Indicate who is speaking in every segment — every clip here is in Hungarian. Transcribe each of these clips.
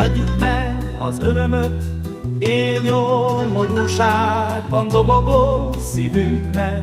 Speaker 1: adjuk meg az örömöt, él jól modúságban dobogó szívünknek.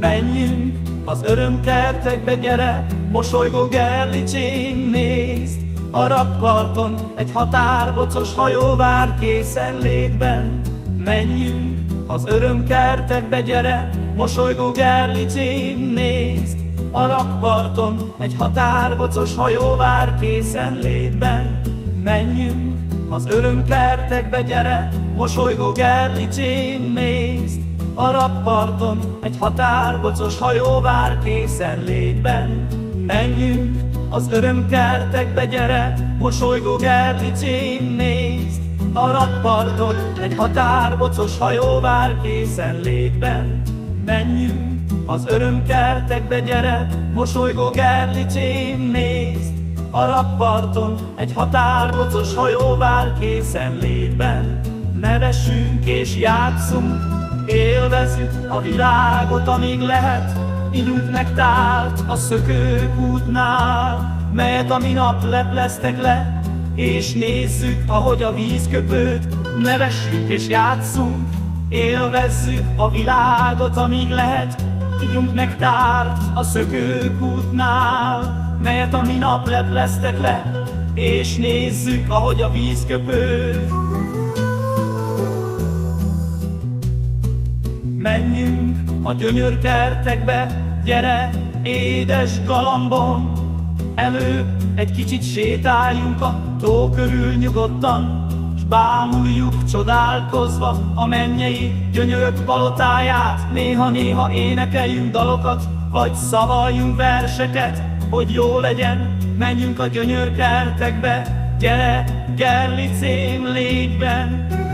Speaker 1: Menjünk az örömkertekbe, gyere, mosolygó Gerlicsén, nézd! A rakparton egy határbocos hajó vár készenlétben. Menjünk az örömkertekbe, gyere, mosolygó Gerlicsén, nézd! A rakparton egy határbocos hajó vár készenlétben. Menjünk az örömkertekbe, gyere, mosolygó Gerlicsén, nézd! A rakparton egy határbocos hajó vár készenlétben. Menjünk az örömkertekbe, gyere, mosolygó Gerlicsén, nézd! A rakparton egy határbocos hajó vár készenlétben. Menjünk az örömkertekbe, gyere, mosolygó Gerlicsén, nézd! A rakparton egy határbocos hajó vár készenlétben. Nevessünk és játszunk, élvezzük a világot, amíg lehet. Ígyunk nektárt a szökőkútnál, melyet a minap lepleztek le, és nézzük, ahogy a víz köpőd. Nevessünk és játszunk, élvezzük a világot, amíg lehet. Ígyunk nektárt a szökőkútnál, melyet a minap lepleztek le, és nézzük, ahogy a víz köpőd. Menjünk a gyönyörkertekbe, gyere, édes galambon! Előbb egy kicsit sétáljunk a tó körül nyugodtan, s bámuljuk csodálkozva a mennyei gyönyörök palotáját. Néha-néha énekeljünk dalokat, vagy szavaljunk verseket, hogy jó legyen. Menjünk a gyönyörkertekbe, gyere, Gerlicén, légy benn!